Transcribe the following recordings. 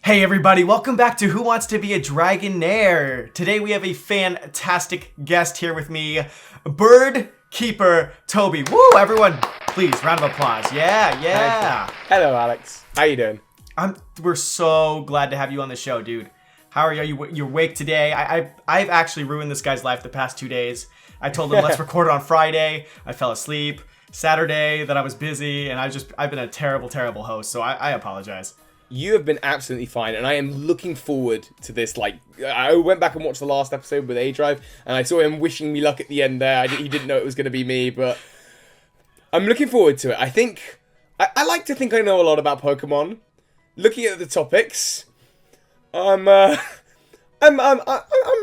Hey everybody, welcome back to Who Wants to Be a Dragonair? Today we have a fantastic guest here with me, Bird Keeper Toby. Woo, everyone, please, round of applause. Yeah. Hello, Alex. How you doing? We're so glad to have you on the show, dude. How are you? You're awake today? I've actually ruined this guy's life the past 2 days. I told him let's record it on Friday. I fell asleep. Saturday that I was busy, and I've been a terrible host, so I apologize. You have been absolutely fine, and I am looking forward to this. Like, I went back and watched the last episode with A-Drive, and I saw him wishing me luck at the end there. He didn't know it was going to be me, but I'm looking forward to it. I think I like to think I know a lot about Pokemon. Looking at the topics, I'm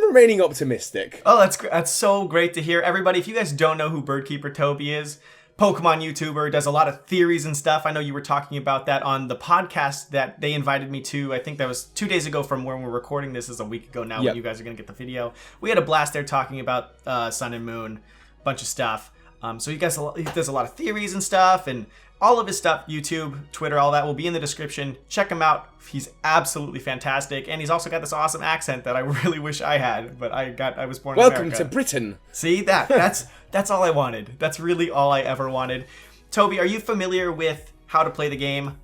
remaining optimistic. Oh, that's so great to hear. Everybody, if you guys don't know who Bird Keeper Toby is, Pokemon YouTuber, does a lot of theories and stuff. I know you were talking about that on the podcast that they invited me to. I think that was 2 days ago from when we're recording this. Is a week ago now when you guys are going to get the video. We had a blast there talking about Sun and Moon, bunch of stuff. So he does a lot of theories and stuff, and all of his stuff, YouTube, Twitter, all that will be in the description. Check him out. He's absolutely fantastic, and he's also got this awesome accent that I really wish I had, but I was born in America. Welcome to Britain. See, that's all I wanted. That's really all I ever wanted. Toby, are you familiar with how to play the game?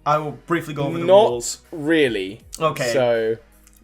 I will briefly go over the rules. Not really. Okay.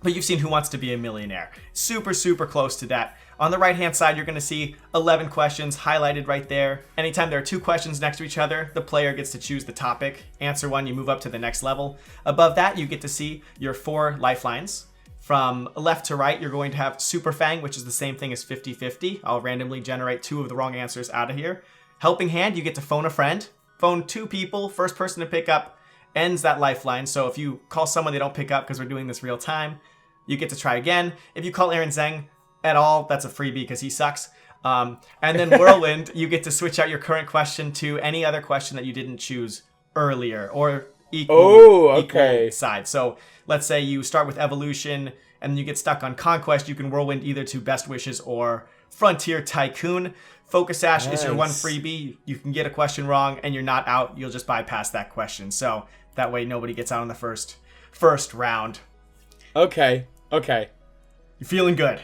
But you've seen Who Wants to Be a Millionaire. Super close to that. On the right-hand side, you're going to see 11 questions highlighted right there. Anytime there are 2 questions next to each other, the player gets to choose the topic. Answer one, you move up to the next level. Above that, you get to see your 4 lifelines. From left to right, you're going to have Super Fang, which is the same thing as 50-50. I'll randomly generate 2 of the wrong answers out of here. Helping Hand, you get to phone a friend. Phone 2 people. First person to pick up ends that lifeline. So if you call someone they don't pick up because we're doing this real time, you get to try again. If you call Aaron Zheng at all, that's a freebie because he sucks. And then Whirlwind, you get to switch out your current question to any other question that you didn't choose earlier or equal side. So let's say you start with Evolution and you get stuck on Conquest. You can Whirlwind either to Best Wishes or Frontier Tycoon. Focus Sash is your one freebie. You can get a question wrong and you're not out. You'll just bypass that question. So that way nobody gets out on the first round. Okay. You feeling good?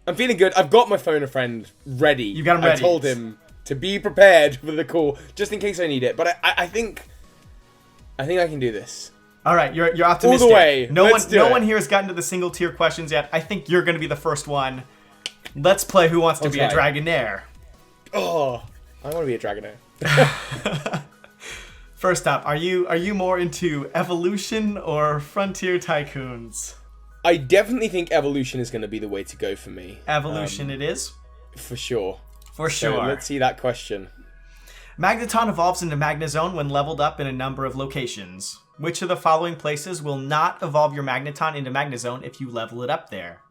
I'm feeling good. I've got my phone a friend ready. You got him ready. I told him to be prepared for the call, just in case I need it. But I think I can do this. All right, you're optimistic. All the way. No one here has gotten to the single tier questions yet. I think you're going to be the first one. Let's play Who Wants to Be a Dragonair. Oh, I want to be a Dragonair. First up, are you more into Evolution or Frontier Tycoons? I definitely think Evolution is going to be the way to go for me. Evolution it is? For sure. So let's see that question. Magneton evolves into Magnezone when leveled up in a number of locations. Which of the following places will not evolve your Magneton into Magnezone if you level it up there?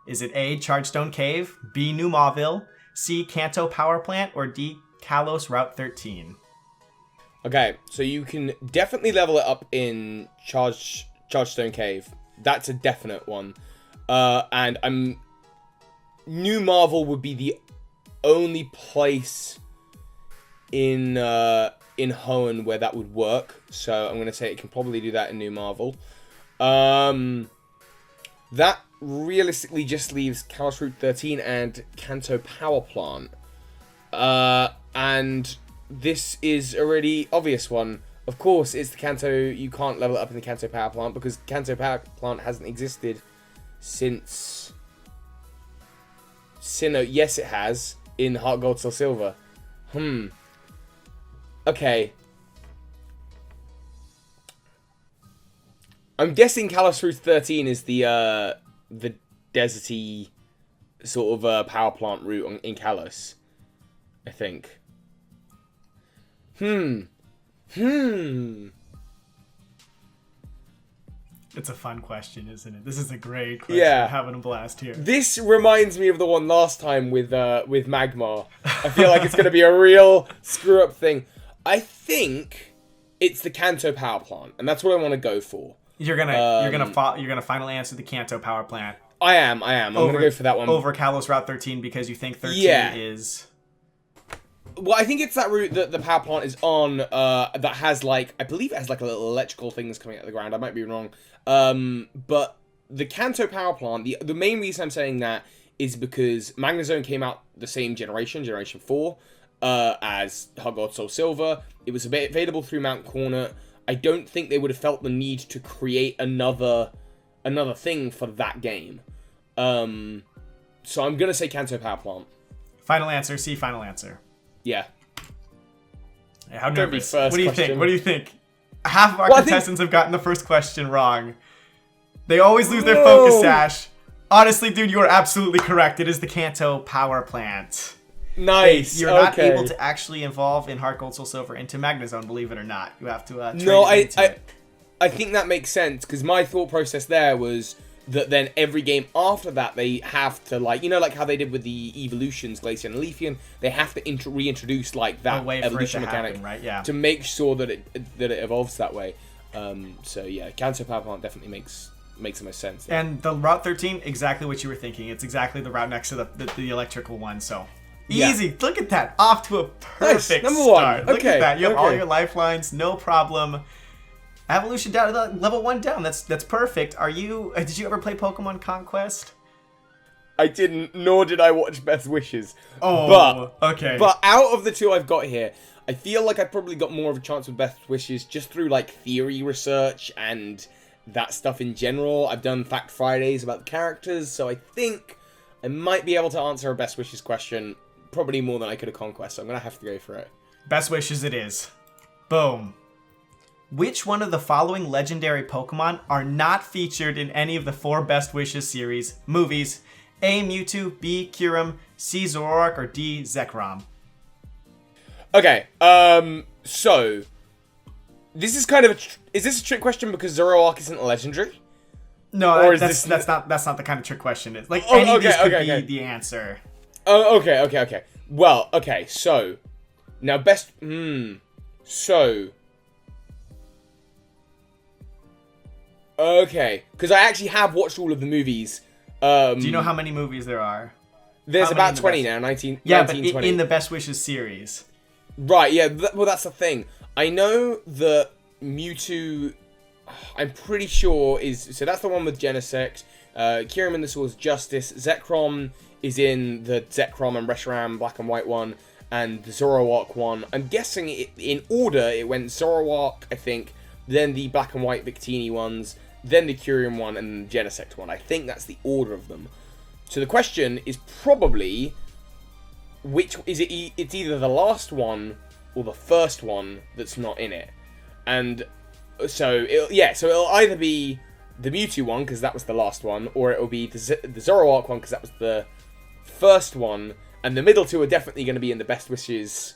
Is it A, Chargestone Cave, B, New Mauville, C, Kanto Power Plant, or D, Kalos Route 13? Okay, so you can definitely level it up in Chargestone Cave. That's a definite one. And New Marvel would be the only place in Hoenn where that would work. So I'm going to say it can probably do that in New Marvel. That realistically just leaves Kalos Route 13 and Kanto Power Plant. And this is a really obvious one. Of course, it's the Kanto. You can't level it up in the Kanto Power Plant because Kanto Power Plant hasn't existed since Sinnoh. Yes, it has in Heart Gold Soul Silver. Okay. I'm guessing Kalos Route 13 is the deserty sort of power plant route in Kalos. I think. It's a fun question, isn't it? This is a great question. Yeah. I'm having a blast here. This reminds me of the one last time with Magmar. I feel like it's going to be a real screw-up thing. I think it's the Kanto Power Plant, and that's what I want to go for. You're gonna finally answer the Kanto Power Plant. I am. I'm going to go for that one. Over Kalos Route 13 because you think 13 is... Well, I think it's that route that the power plant is on, that has, like, I believe it has, like, a little electrical things coming out of the ground. I might be wrong. But the Kanto power plant, the main reason I'm saying that is because Magna Zone came out the same generation 4, as Heart Gold Soul Silver. It was available through Mount Cornet. I don't think they would have felt the need to create another thing for that game. So I'm gonna say Kanto power plant. Final answer. C. Final answer. Yeah. How nervous. What do you think? What do you think? Half of our contestants have gotten the first question wrong. They always lose their focus sash. Honestly, dude, you are absolutely correct. It is the Kanto power plant. Nice. You're not able to actually evolve in Heart Gold Soul Silver into Magna Zone, believe it or not. You have to trade it. I think that makes sense, because my thought process there was that then every game after that they have to, like, you know, like how they did with the evolutions, Glacian and Leafian, they have to reintroduce like that evolution mechanic, happen, right? Yeah. To make sure that it evolves that way. So yeah, Kanto power plant definitely makes the most sense. Yeah. And the Route 13, exactly what you were thinking. It's exactly the route next to the electrical one. So easy. Look at that. Off to a perfect Number start. one. Look at that. You have all your lifelines, no problem. Evolution down, level 1 down. That's perfect. Did you ever play Pokemon Conquest? I didn't, nor did I watch Best Wishes. Oh, okay. But out of the two I've got here, I feel like I probably got more of a chance with Best Wishes just through, like, theory research and that stuff in general. I've done Fact Fridays about the characters, so I think I might be able to answer a Best Wishes question probably more than I could a Conquest, so I'm going to have to go for it. Best Wishes it is. Boom. Which one of the following legendary Pokemon are not featured in any of the 4 Best Wishes series movies? A. Mewtwo, B. Kyurem, C. Zoroark, or D. Zekrom? Okay, so this is kind of is this a trick question because Zoroark isn't legendary? No, that's not the kind of trick question. It's like any of these could be the answer. Oh, okay. Well, okay, so now okay, because I actually have watched all of the movies. Do you know how many movies there are? There's about 20 now, 19, yeah, 19, but 20. in the Best Wishes series. Right, yeah, well, that's the thing. I know that Mewtwo, I'm pretty sure so that's the one with Genesect. Kyurem in the Swords of Justice. Zekrom is in the Zekrom and Reshiram Black and White one, and the Zoroark one. I'm guessing in order, it went Zoroark, I think, then the Black and White Victini ones, then the Kyurem one, and the Genesect one. I think that's the order of them. So the question is probably, which is it? It's either the last one or the first one that's not in it. And so it'll either be the Mewtwo one because that was the last one, or it'll be the Zoroark one because that was the first one, and the middle two are definitely going to be in the Best Wishes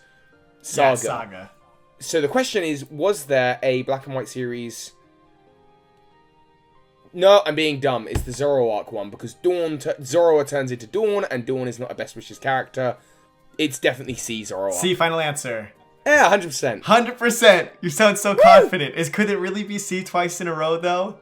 saga. Yeah, saga. So the question is, was there a Black and White series? No, I'm being dumb. It's the Zoroark one, because Zoroark turns into Dawn, and Dawn is not a Best Wishes character. It's definitely C, Zoroark. C, final answer. Yeah, 100%. 100%. You sound so confident. Could it really be C twice in a row, though?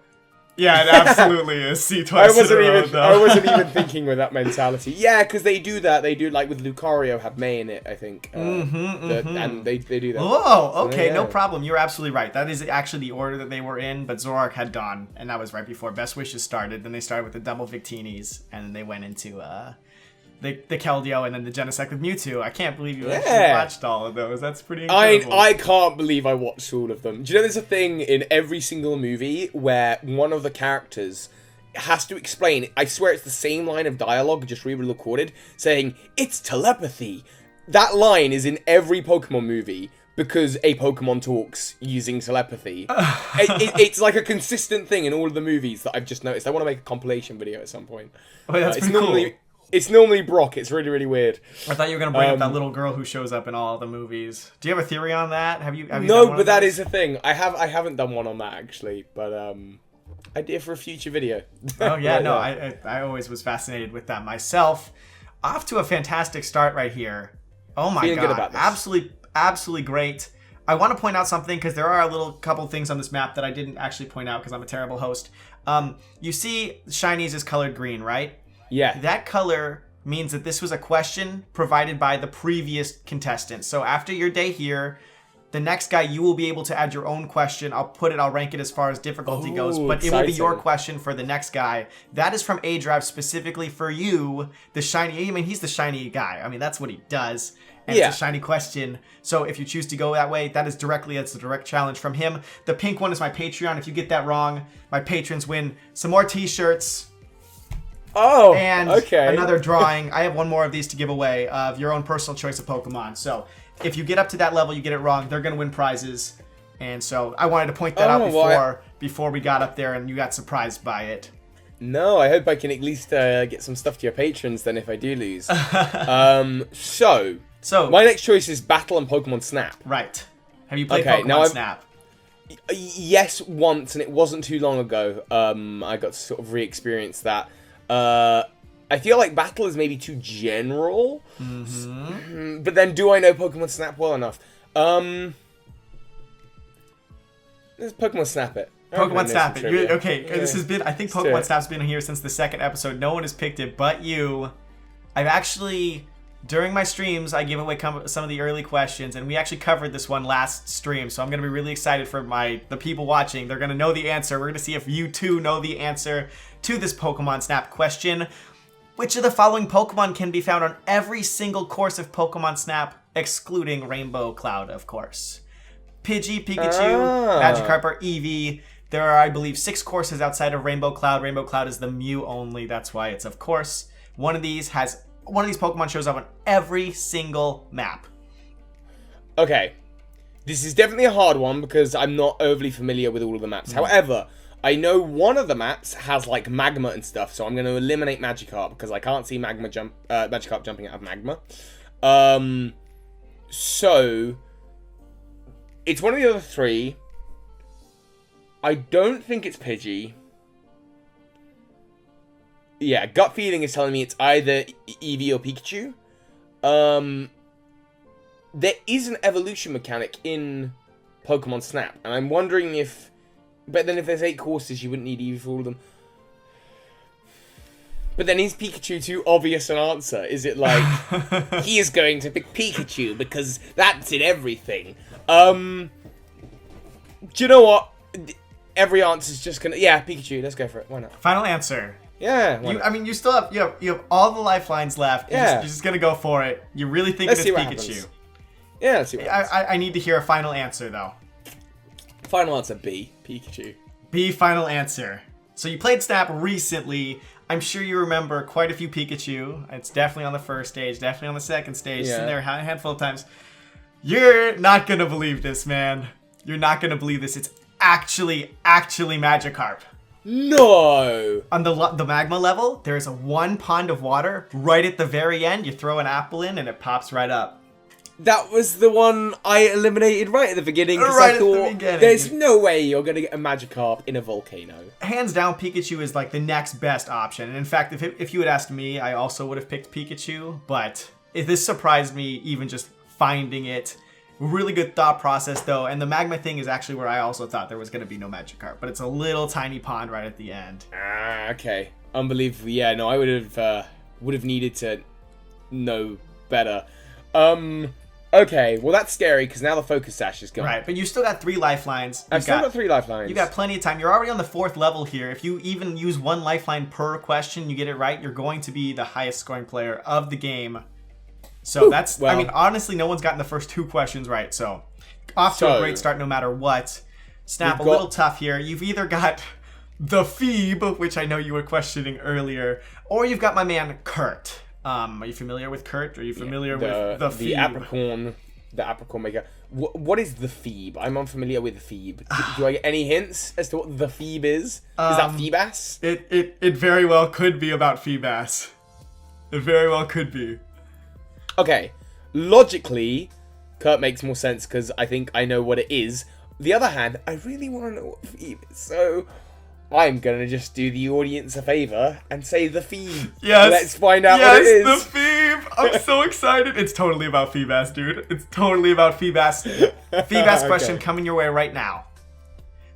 Yeah, it absolutely is C twice in a row, though. I wasn't even thinking with that mentality. Yeah, because they do that. They do, like, with Lucario, have May in it, I think. And they do that. Oh, okay, so, no problem. You're absolutely right. That is actually the order that they were in, but Zoroark had Dawn, and that was right before Best Wishes started. Then they started with the double Victinis, and then they went into the Keldeo and then the Genesect with Mewtwo. I can't believe you actually watched all of those. That's pretty incredible. I can't believe I watched all of them. Do you know there's a thing in every single movie where one of the characters has to explain, I swear it's the same line of dialogue, just re-recorded, saying, "It's telepathy." That line is in every Pokemon movie because a Pokemon talks using telepathy. It's like a consistent thing in all of the movies that I've just noticed. I want to make a compilation video at some point. Oh, that's pretty cool. It's normally Brock. It's really, really weird. I thought you were going to bring up that little girl who shows up in all the movies. Do you have a theory on that? Have you No, but that is a thing. I haven't done one on that, actually. But idea for a future video. Oh, yeah. No, I always was fascinated with that myself. Off to a fantastic start right here. Oh, my God. Good about this. Absolutely great. I want to point out something because there are a couple things on this map that I didn't actually point out because I'm a terrible host. You see Shinies is colored green, right? Yeah. That color means that this was a question provided by the previous contestant. So after your day here, the next guy, you will be able to add your own question. I'll rank it as far as difficulty goes, but it will be your question for the next guy. That is from A-Drive specifically for you, the shiny. I mean, he's the shiny guy. I mean, that's what he does. And it's a shiny question. So if you choose to go that way, it's a direct challenge from him. The pink one is my Patreon. If you get that wrong, my patrons win some more t-shirts. Oh, and okay. Another drawing. I have one more of these to give away of your own personal choice of Pokemon. So if you get up to that level, you get it wrong, they're going to win prizes. And so I wanted to point that out before we got up there and you got surprised by it. No, I hope I can at least get some stuff to your patrons then if I do lose. So my next choice is Battle and Pokemon Snap. Right. Have you played Pokemon Snap? Yes, once, and it wasn't too long ago. I got to sort of re-experience that. I feel like Battle is maybe too general. Mm-hmm. But then, do I know Pokemon Snap well enough? Let's Pokemon Snap it. Pokemon Snap it. Okay, yeah. This has been... I think Pokemon Snap's been here since the second episode. No one has picked it but you. I've actually... During my streams, I give away some of the early questions, and we actually covered this one last stream, so I'm going to be really excited for the people watching. They're going to know the answer. We're going to see if you too know the answer to this Pokemon Snap question. Which of the following Pokemon can be found on every single course of Pokemon Snap, excluding Rainbow Cloud, of course? Pidgey, Pikachu, Magikarp, or Eevee. There are, I believe, 6 courses outside of Rainbow Cloud. Rainbow Cloud is the Mew only. That's why it's of course. One of these Pokemon shows up on every single map. Okay. This is definitely a hard one because I'm not overly familiar with all of the maps. However, I know one of the maps has like magma and stuff, so I'm going to eliminate Magikarp because I can't see Magikarp jumping out of magma. So it's one of the other 3. I don't think it's Pidgey. Yeah, gut feeling is telling me it's either Eevee or Pikachu. There is an evolution mechanic in Pokemon Snap, and I'm wondering if... But then if there's 8 courses, you wouldn't need Eevee for all of them. But then is Pikachu too obvious an answer? Is it like, he is going to pick Pikachu because that's in everything? Do you know what? Every answer's just gonna... Yeah, Pikachu, let's go for it. Why not? Final answer. Yeah. You still have you have all the lifelines left. You're just gonna go for it. You really think it's Pikachu? Happens. Yeah, let's see what happens. I need to hear a final answer though. Final answer B, Pikachu. B, final answer. So you played Snap recently. I'm sure you remember quite a few Pikachu. It's definitely on the first stage, definitely on the second stage. It's in there a handful of times. You're not gonna believe this, man. You're not gonna believe this. It's actually Magikarp. No! On the magma level, there's a 1 pond of water right at the very end. You throw an apple in and it pops right up. That was the one I eliminated right at the beginning because I thought there's no way you're going to get a Magikarp in a volcano. Hands down, Pikachu is like the next best option. And in fact, if you had asked me, I also would have picked Pikachu. But this surprised me even just finding it. Really good thought process, though, and the magma thing is actually where I also thought there was going to be no Magikarp, but it's a little tiny pond right at the end. Okay. Unbelievable. Yeah, no, I would have needed to know better. Okay, well that's scary, because now the focus sash is gone. Right, but you still got 3 lifelines. I've still got 3 lifelines. You got plenty of time. You're already on the 4th level here. If you even use 1 lifeline per question, you get it right, you're going to be the highest scoring player of the game. So I mean, honestly, no one's gotten the first 2 questions right, so off to a great start no matter what. Snap, a little tough here. You've either got the Feeb, which I know you were questioning earlier, or you've got my man, Kurt. Are you familiar with Kurt? Are you familiar with the Feeb? The Apricorn maker. What is the Feeb? I'm unfamiliar with the Feeb. Do I get any hints as to what the Feeb is? Is that Feebas? It very well could be about Feebas. It very well could be. Okay, logically, Kurt makes more sense because I think I know what it is. On the other hand, I really want to know what Feeb is, so I'm going to just do the audience a favor and say the Feeb. Yes. Let's find out what it is. Yes, the Feeb. I'm so excited. It's totally about Feebas, dude. It's totally about Feebas. Feebas question coming your way right now.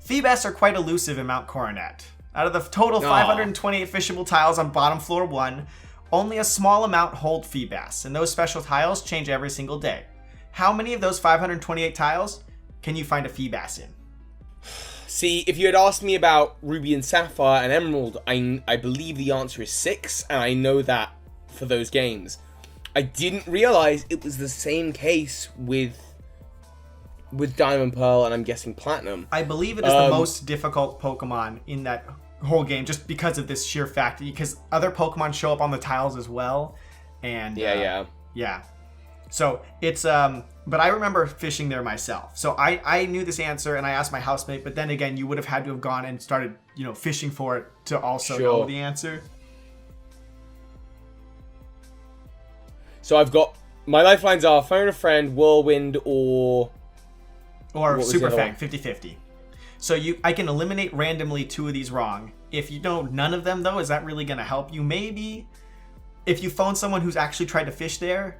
Feebas are quite elusive in Mount Coronet. Out of the total 528 fishable tiles on bottom floor 1, Only a small amount hold Feebas, and those special tiles change every single day. How many of those 528 tiles can you find a Feebas in? See, if you had asked me about Ruby and Sapphire and Emerald, I believe the answer is 6, and I know that for those games. I didn't realize it was the same case with Diamond Pearl, and I'm guessing Platinum. I believe it is the most difficult Pokemon in that whole game, just because of this sheer fact, because other Pokemon show up on the tiles as well, and yeah. So it's but I remember fishing there myself, so I knew this answer, and I asked my housemate. But then again, you would have had to have gone and started, fishing for it to also know the answer. So I've got my lifelines are Phone a Friend, Whirlwind, or Super Fang, 50-50. So I can eliminate randomly 2 of these wrong. If you know none of them, though, is that really going to help you? Maybe if you phone someone who's actually tried to fish there,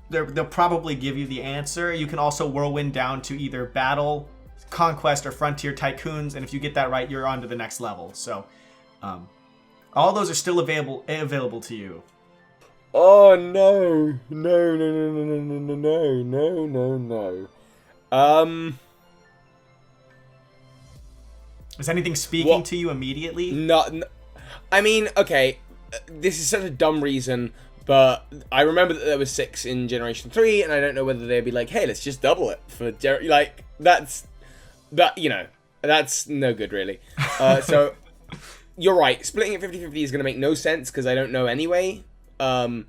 they'll probably give you the answer. You can also Whirlwind down to either Battle, Conquest, or Frontier Tycoons, and if you get that right, you're on to the next level. So all those are still available to you. Oh no. Is anything speaking to you immediately? No, I mean, okay, this is such a dumb reason, but I remember that there was 6 in Generation 3, and I don't know whether they'd be like, hey, let's just double it for that's no good, really. So you're right, splitting it 50-50 is going to make no sense, because I don't know anyway. I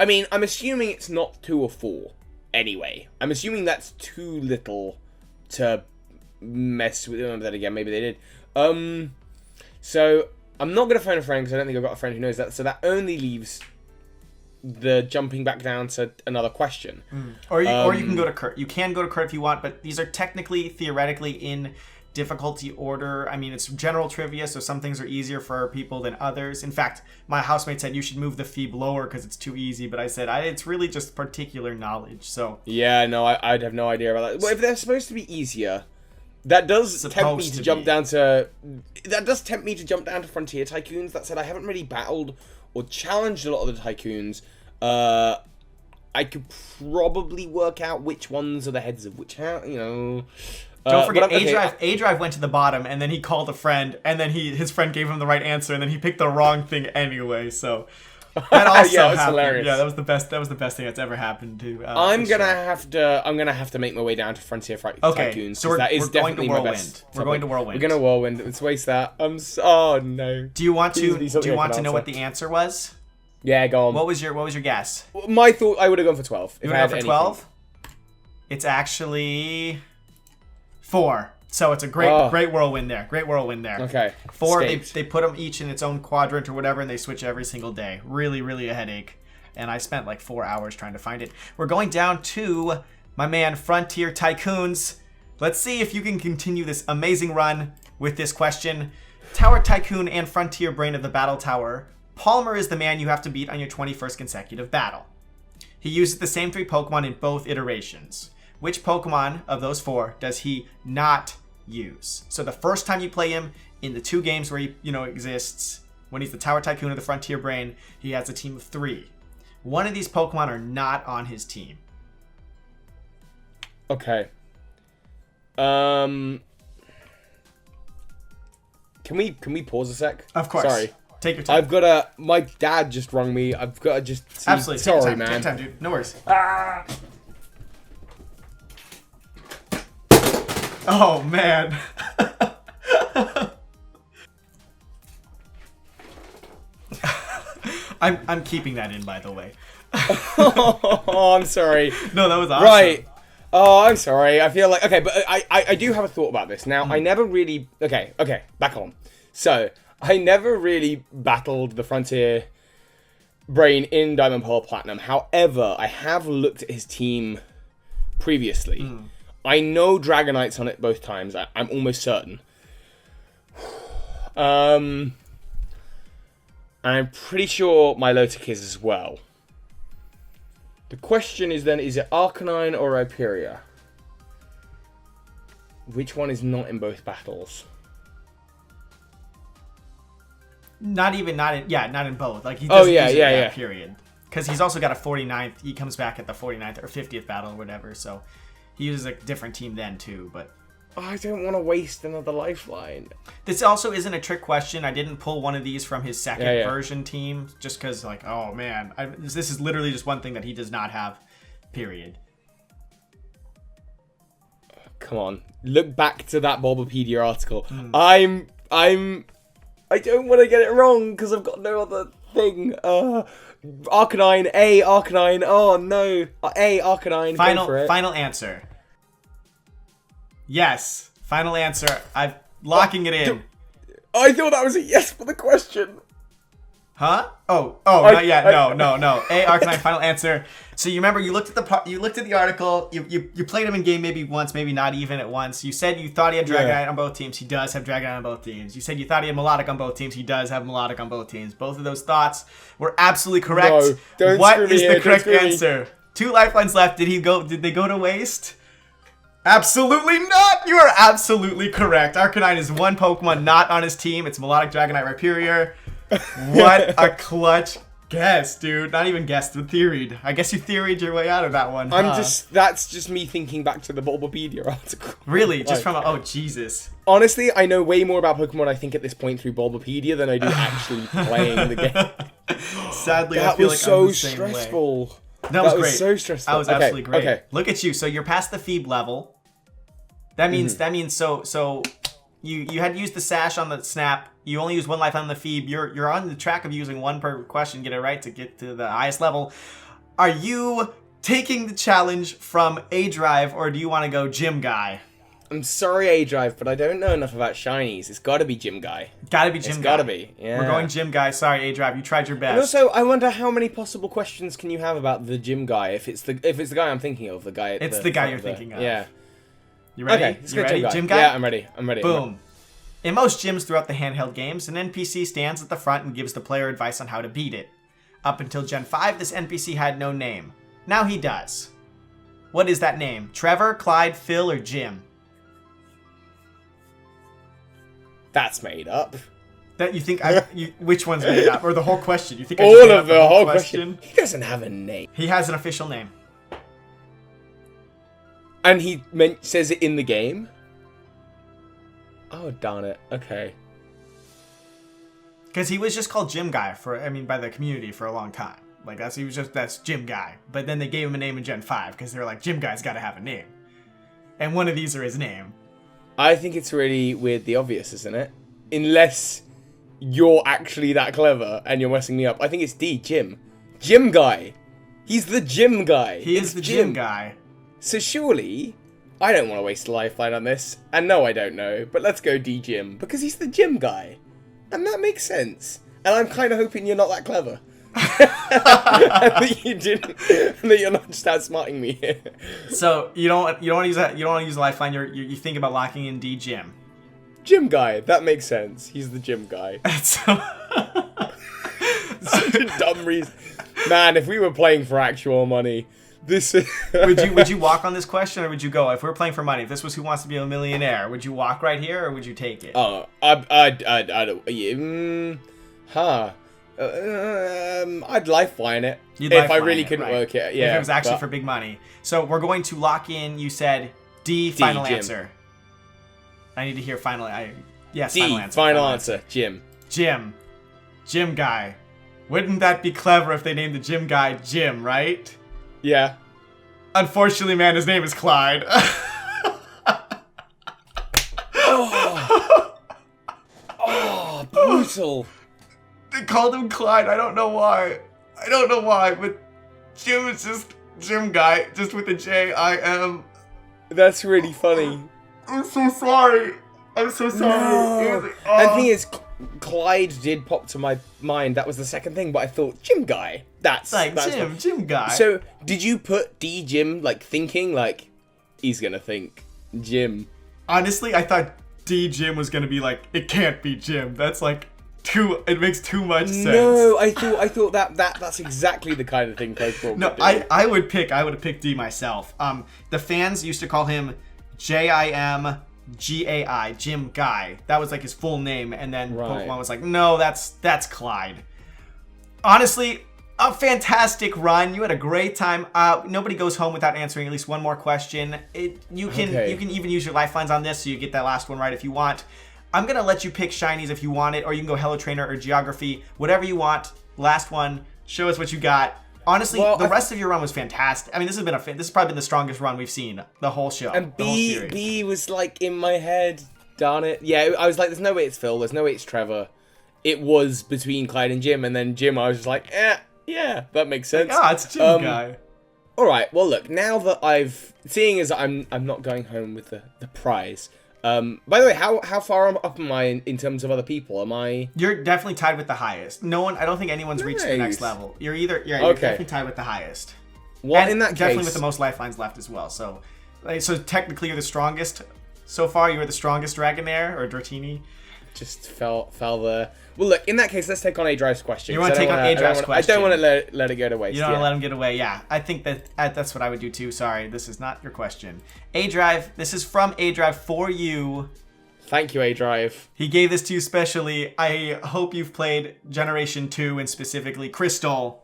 mean, I'm assuming it's not 2 or 4 anyway. I'm assuming that's too little to mess with that again. Maybe they did. So I'm not going to phone a friend, because I don't think I've got a friend who knows that. So that only leaves the jumping back down to another question. Or you can go to Kurt. You can go to Kurt if you want, but these are theoretically in difficulty order. I mean, it's general trivia, so some things are easier for people than others. In fact, my housemate said you should move the Phoebe lower because it's too easy, but I said it's really just particular knowledge. So yeah, no, I'd have no idea about that. Well, if they're supposed to be easier, that does tempt me to jump down to Frontier Tycoons. That said, I haven't really battled or challenged a lot of the Tycoons. I could probably work out which ones are the heads of which house, Don't forget, A-Drive went to the bottom, and then he called a friend, and then his friend gave him the right answer, and then he picked the wrong thing anyway. So that also yeah, it was happened. hilarious. Yeah, that was the best. That was the best thing that's ever happened to. I'm gonna have to make my way down to Frontier Tycoons. So that is definitely my best. We're going to Whirlwind. We're gonna Whirlwind. Let's waste that. Oh no. Do you want to know what the answer was? Yeah, go on. What was your guess? My thought, I would have gone for 12. You would have gone for 12? It's actually 4. So it's a great whirlwind there. Great whirlwind there. Okay. 4, they put them each in its own quadrant or whatever, and they switch every single day. Really, really a headache. And I spent like 4 hours trying to find it. We're going down to my man Frontier Tycoons. Let's see if you can continue this amazing run with this question. Tower Tycoon and Frontier Brain of the Battle Tower. Palmer is the man you have to beat on your 21st consecutive battle. He uses the same 3 Pokemon in both iterations. Which Pokemon of those 4 does he not use? So the first time you play him in the 2 games where he, exists, when he's the Tower Tycoon or the Frontier Brain, he has a team of 3. One of these Pokemon are not on his team. Okay. Can we pause a sec? Of course. Sorry. Take your time. My dad just rung me. I've got to just see. Absolutely. Sorry, man. Take your time, dude. No worries. Oh, man. I'm keeping that in, by the way. Oh, I'm sorry. No, that was awesome. Right. Oh, I'm sorry. I feel like... Okay, but I do have a thought about this. Now, I never really... Okay, back on. So, I never really battled the Frontier Brain in Diamond Pearl Platinum. However, I have looked at his team previously. I know Dragonite's on it both times. I'm almost certain. And I'm pretty sure Milotic is as well. The question is then, is it Arcanine or Rhyperior? Which one is not in both battles? Not in both. Like he Oh, doesn't yeah, use it yeah, in that yeah. period. Because he's also got a 49th. He comes back at the 49th or 50th battle or whatever. So he uses a different team then too. But I don't want to waste another lifeline. this also isn't a trick question. I didn't pull one of these from his second Yeah. version team just because, like, oh man, this is literally just one thing that he does not have. Period. Come on, look back to that Bulbapedia article. Hmm. I don't want to get it wrong because I've got no other thing. Arcanine, Arcanine. Oh no, Arcanine. Final answer. Yes, final answer. I'm locking it in. I thought that was a yes for the question. Huh? Not yet. No. Arcanine, final answer. So you remember you looked at the article. You played him in game maybe once, maybe not even at once. You said you thought he had Dragonite on both teams. He does have Dragonite on both teams. You said you thought he had Melodic on both teams. He does have Melodic on both teams. Both of those thoughts were absolutely correct. No, don't what screw me is here, the correct don't screw me. answer? 2 lifelines left. Did they go to waste? Absolutely not! You are absolutely correct. Arcanine is one Pokemon not on his team. It's Melodic Dragonite Rhyperior. What a clutch guess, dude. Not even guessed, but theoried. I guess you theoried your way out of that one. That's just me thinking back to the Bulbapedia article. Really? Just oh, Jesus. Honestly, I know way more about Pokemon, I think, at this point through Bulbapedia than I do actually playing the game. Sadly, That I feel was like so I'm the same way. stressful. That was great. So stressful. That was absolutely great. Okay. Look at you. So you're past the Phoebe level. That means so you had used the sash on the snap. You only use 1 life on the Phoebe. You're on the track of using 1 per question, get it right to get to the highest level. Are you taking the challenge from A Drive or do you want to go Gym Guy? I'm sorry, A-Drive, but I don't know enough about shinies. It's gotta be Gym Guy. Gotta be Gym Guy. It's gotta be, yeah. We're going Gym Guy. Sorry, A Drive. You tried your best. And also, I wonder how many possible questions can you have about the Gym Guy if it's the guy I'm thinking of, the guy. It's the guy you're thinking of. Yeah. You ready? Okay, let's You go ready? Gym Guy? Yeah, I'm ready. Boom. In most gyms throughout the handheld games, an NPC stands at the front and gives the player advice on how to beat it. Up until Gen 5, this NPC had no name. Now he does. What is that name? Trevor, Clyde, Phil, or Jim? That's made up. That you think which one's made up? Or the whole question? You think I All just made of up the whole question. He doesn't have a name. He has an official name. And he says it in the game? Oh, darn it. Okay. Because he was just called Gym Guy by the community for a long time. Like that's Gym Guy. But then they gave him a name in Gen 5 because they were like, Gym Guy's got to have a name. And one of these are his name. I think it's really weirdly obvious, isn't it? Unless you're actually that clever and you're messing me up. I think it's D, Jim. Gym Guy. He's the Gym Guy. He is the Gym Guy. So surely, I don't want to waste a lifeline on this. And no, I don't know. But let's go D, Jim. Because he's the Gym Guy. And that makes sense. And I'm kind of hoping you're not that clever. and that you're not just outsmarting me here. So you don't want to use a lifeline. You think about locking in D Gym. Gym Guy. That makes sense. He's the Gym Guy. Such a dumb reason. Man, if we were playing for actual money, this would you walk on this question or would you go? If we were playing for money, if this was Who Wants to Be a Millionaire, would you walk right here or would you take it? Oh, I'd lifeline it if I really couldn't work it. Yeah, if it was actually for big money. So we're going to lock in. You said D. Final Jim. answer. I need to hear final. Yes, D. Final answer. Jim. Gym Guy. Wouldn't that be clever if they named the Gym Guy Jim? Right? Yeah. Unfortunately, man, his name is Clyde. Oh, brutal. They called him Clyde. I don't know why, but Jim is just Gym Guy, just with a J-I-M. That's really funny. I'm so sorry. No. And the thing is, Clyde did pop to my mind. That was the second thing, but I thought, Gym Guy. That's Gym Guy. So, did you put D Jim, like, thinking, like, he's gonna think Jim? Honestly, I thought D Jim was gonna be like, it can't be Jim. That's like it makes too much sense. No, I thought that's exactly the kind of thing Pokemon No, would do. I would have picked D myself. The fans used to call him Jim Gai, Jim Guy. That was like his full name, and then Right. Pokemon was like, no, that's Clyde. Honestly, a fantastic run. You had a great time. Nobody goes home without answering at least one more question. You can even use your lifelines on this, so you get that last one right if you want. I'm gonna let you pick shinies if you want it, or you can go Hello Trainer or Geography, whatever you want. Last one. Show us what you got. Honestly, the rest of your run was fantastic. I mean, this has probably been the strongest run we've seen the whole show. And the whole series. B was like in my head. Darn it. Yeah, I was like, there's no way it's Phil. There's no way it's Trevor. It was between Clyde and Jim, and then Jim, I was just like, yeah, that makes sense. It's Jim Guy. All right. Well, look. Now that seeing as I'm not going home with the prize. By the way, how far up am I in terms of other people? Am I? You're definitely tied with the highest. No one. I don't think anyone's reached the next level. You're definitely tied with the highest. Well, and in that definitely case, with the most lifelines left as well. So technically, you're the strongest. So far, you were the strongest Dragonair or Dratini. Just fell there. Well, look. In that case, let's take on A-Drive's question. You want to take on A-Drive's question? I don't want to let it go to waste. You don't want to let him get away. Yeah, I think that's what I would do too. Sorry, this is not your question. A-Drive. This is from A-Drive for you. Thank you, A-Drive. He gave this to you specially. I hope you've played Generation 2 and specifically Crystal.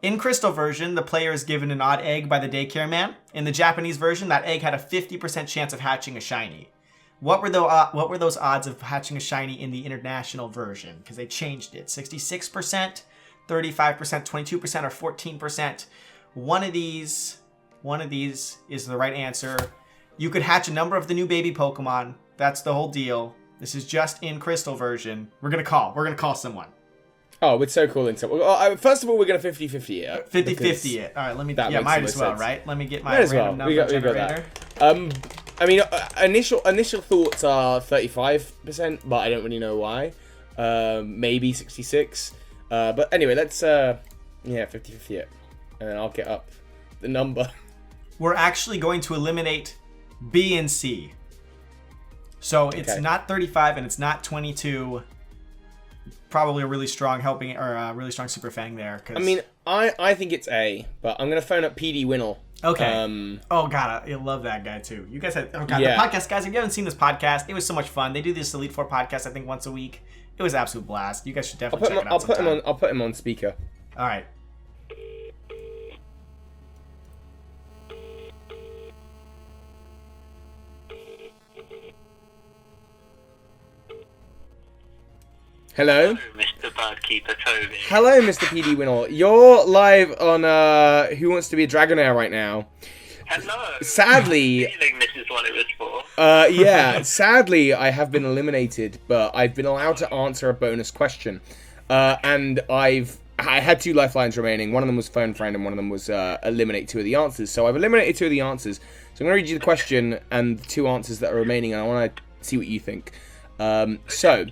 In Crystal version, the player is given an odd egg by the daycare man. In the Japanese version, that egg had a 50% chance of hatching a shiny. What were those odds of hatching a shiny in the international version? Because they changed it. 66%, 35%, 22%, or 14%. One of these is the right answer. You could hatch a number of the new baby Pokemon. That's the whole deal. This is just in Crystal version. We're gonna call someone. Oh, it's so cool. First of all, we're gonna 50-50 it. 50-50 it. All right, let me. Yeah, might as well, right? Let me get my random number generator. I mean, initial thoughts are 35%, but I don't really know why. Maybe 66. But anyway, let's 50-50 it, and then I'll get up the number. We're actually going to eliminate B and C. So it's not 35 and it's not 22. Probably a really strong really strong Super Fang there. I mean, I think it's A, but I'm gonna phone up PD Winnell. Okay. Oh god, I love that guy too. You guys had the podcast, guys. If you haven't seen this podcast, it was so much fun. They do this Elite Four podcast, I think, once a week. It was an absolute blast. You guys should definitely check it out. I'll put him on speaker. All right. Hello? Mr. Bird Keeper Toby. Hello, Mr. PD Winnell. You're live on Who Wants to Be a Dragonair right now. Hello. Sadly... I feeling this is what it was for. Yeah, sadly, I have been eliminated, but I've been allowed to answer a bonus question. And I had 2 lifelines remaining. One of them was phone friend, and one of them was eliminate 2 of the answers. So I've eliminated 2 of the answers. So I'm going to read you the question and the 2 answers that are remaining, and I want to see what you think. So...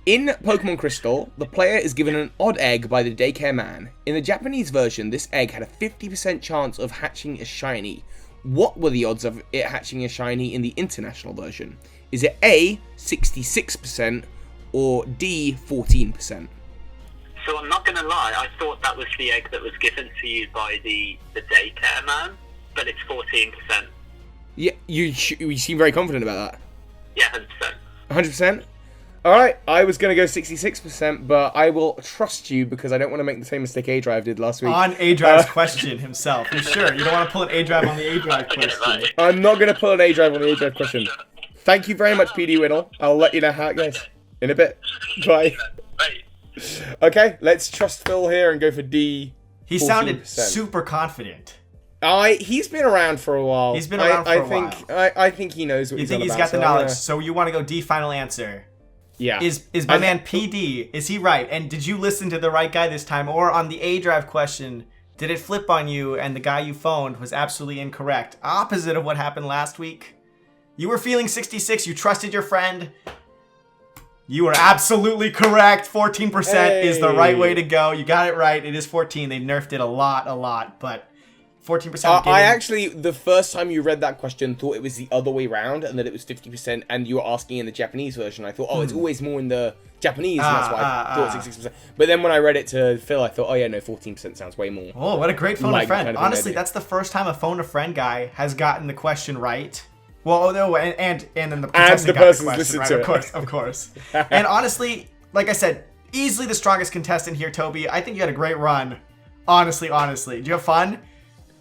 in Pokemon Crystal, the player is given an odd egg by the daycare man. In the Japanese version, this egg had a 50% chance of hatching a shiny. What were the odds of it hatching a shiny in the international version? Is it A, 66%, or D, 14%? So I'm not going to lie, I thought that was the egg that was given to you by the daycare man, but it's 14%. Yeah, you seem very confident about that. Yeah, 100%. 100%? Alright, I was going to go 66%, but I will trust you because I don't want to make the same mistake A-Drive did last week. On A-Drive's question himself. You sure? You don't want to pull an A-Drive on the A-Drive question. Right. I'm not going to pull an A-Drive on the A-Drive question. Thank you very much, PD Winnell. I'll let you know how it goes in a bit. Bye. Okay, let's trust Phil here and go for D. He sounded super confident. He's been around for a while. He's been around for a while. I think he knows what he's all about. You think he's got the knowledge, so you want to go D, final answer. Yeah. Is my man PD, is he right? And did you listen to the right guy this time? Or on the A-Drive question, did it flip on you and the guy you phoned was absolutely incorrect? Opposite of what happened last week. You were feeling 66, you trusted your friend. You were absolutely correct. 14% is the right way to go. You got it right. It is 14. They nerfed it a lot, but 14%. I actually, the first time you read that question, thought it was the other way around and that it was 50%, and you were asking in the Japanese version. I thought, it's always more in the Japanese, and that's why I thought 66%. But then when I read it to Phil, I thought, 14% sounds way more. Oh, what a great phone a friend. Honestly, that's the first time a phone a friend guy has gotten the question right. Well, no, and then the contestant got the question, right? Of course. And honestly, like I said, easily the strongest contestant here, Toby. I think you had a great run. Honestly. Did you have fun?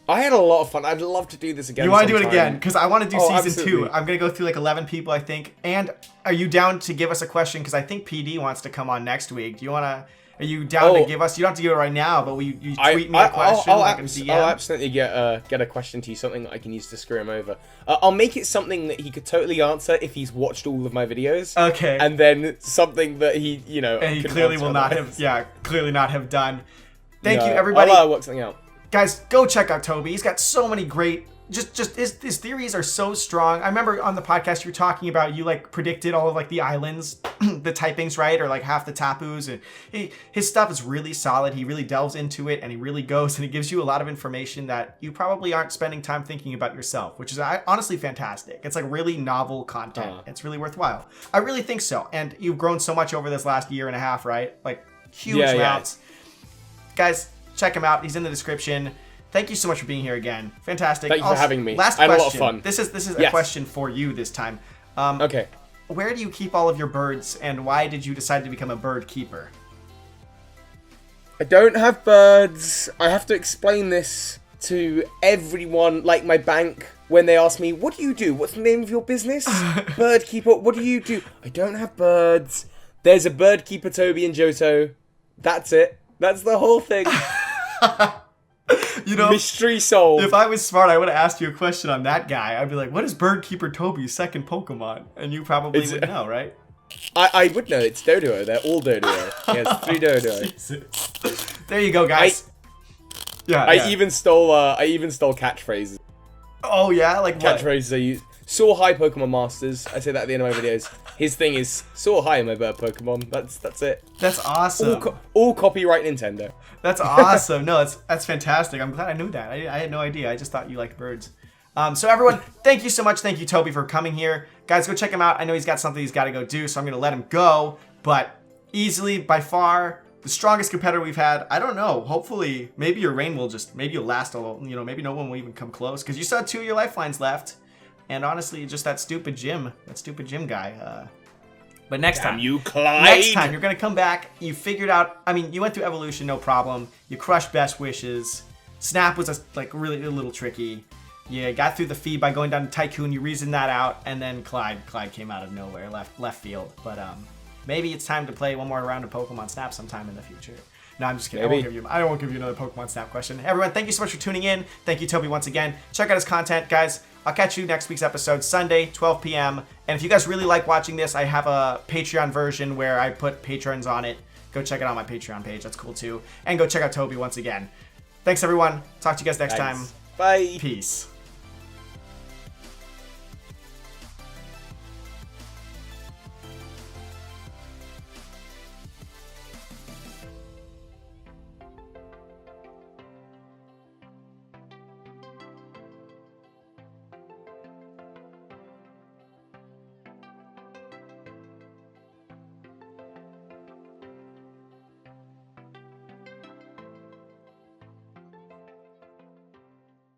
I had a lot of fun. I'd love to do this again. You want to do it again? Because I want to do season absolutely. 2. I'm going to go through like 11 people, I think. And are you down to give us a question? Because I think PD wants to come on next week. Do you want to... Are you down to give us... You don't have to do it right now, but you tweet me a question. I'll absolutely get a question to you, something that I can use to screw him over. I'll make it something that he could totally answer if he's watched all of my videos. Okay. And then something that he, And he clearly will not have... Yeah, clearly not have done. Thank you, No, everybody. I'll work something out. Guys, go check out Toby. He's got so many great... Just his theories are so strong. I remember on the podcast you were talking about, you like predicted all of like the islands, the typings, right? Or like half the tapus. And his stuff is really solid. He really delves into it and he really goes and he gives you a lot of information that you probably aren't spending time thinking about yourself, which is honestly fantastic. It's like really novel content. It's really worthwhile. I really think so. And you've grown so much over this last year and a half, right? Like huge amounts. Guys, check him out. He's in the description. Thank you so much for being here again. Fantastic. Thank you for having me. Last I question. had a lot of fun. This is a question for you this time. Okay. Where do you keep all of your birds, and why did you decide to become a bird keeper? I don't have birds. I have to explain this to everyone, like my bank, when they ask me, what do you do? What's the name of your business? Bird keeper. What do you do? I don't have birds. There's a bird keeper Toby and Johto. That's it. That's the whole thing. You know, mystery solved. If I was smart, I would have asked you a question on that guy. I'd be like, what is Bird Keeper Toby's second Pokemon? And you probably would know, right? I would know. It's Doduo. They're all Doduo. Yes, 3 Doduo. Jesus. There you go, guys. I even stole catchphrases. Oh yeah, like what? Catchphrases I use. Soar high, Pokemon Masters. I say that at the end of my videos. His thing is soar high, my bird Pokemon. That's it. That's awesome. All copyright Nintendo. That's awesome. No, that's fantastic. I'm glad I knew that. I had no idea. I just thought you liked birds. So everyone, thank you so much. Thank you, Toby, for coming here. Guys, go check him out. I know he's got something he's got to go do, so I'm going to let him go. But easily, by far, the strongest competitor we've had. I don't know. Hopefully, maybe your reign will maybe you'll last a little. You know, maybe no one will even come close. Because you still have 2 of your lifelines left. And honestly, just that stupid gym guy. But next time, you Clyde. Next time, you're going to come back. You figured out, I mean, you went through evolution, no problem. You crushed best wishes. Snap was really a little tricky. You got through the feed by going down to Tycoon. You reasoned that out. And then Clyde came out of nowhere, left field. But maybe it's time to play one more round of Pokemon Snap sometime in the future. No, I'm just kidding. I won't give you another Pokemon Snap question. Everyone, thank you so much for tuning in. Thank you, Toby, once again. Check out his content, guys. I'll catch you next week's episode, Sunday, 12 p.m. And if you guys really like watching this, I have a Patreon version where I put patrons on it. Go check it out on my Patreon page. That's cool, too. And go check out Toby once again. Thanks, everyone. Talk to you guys next time. Bye. Peace.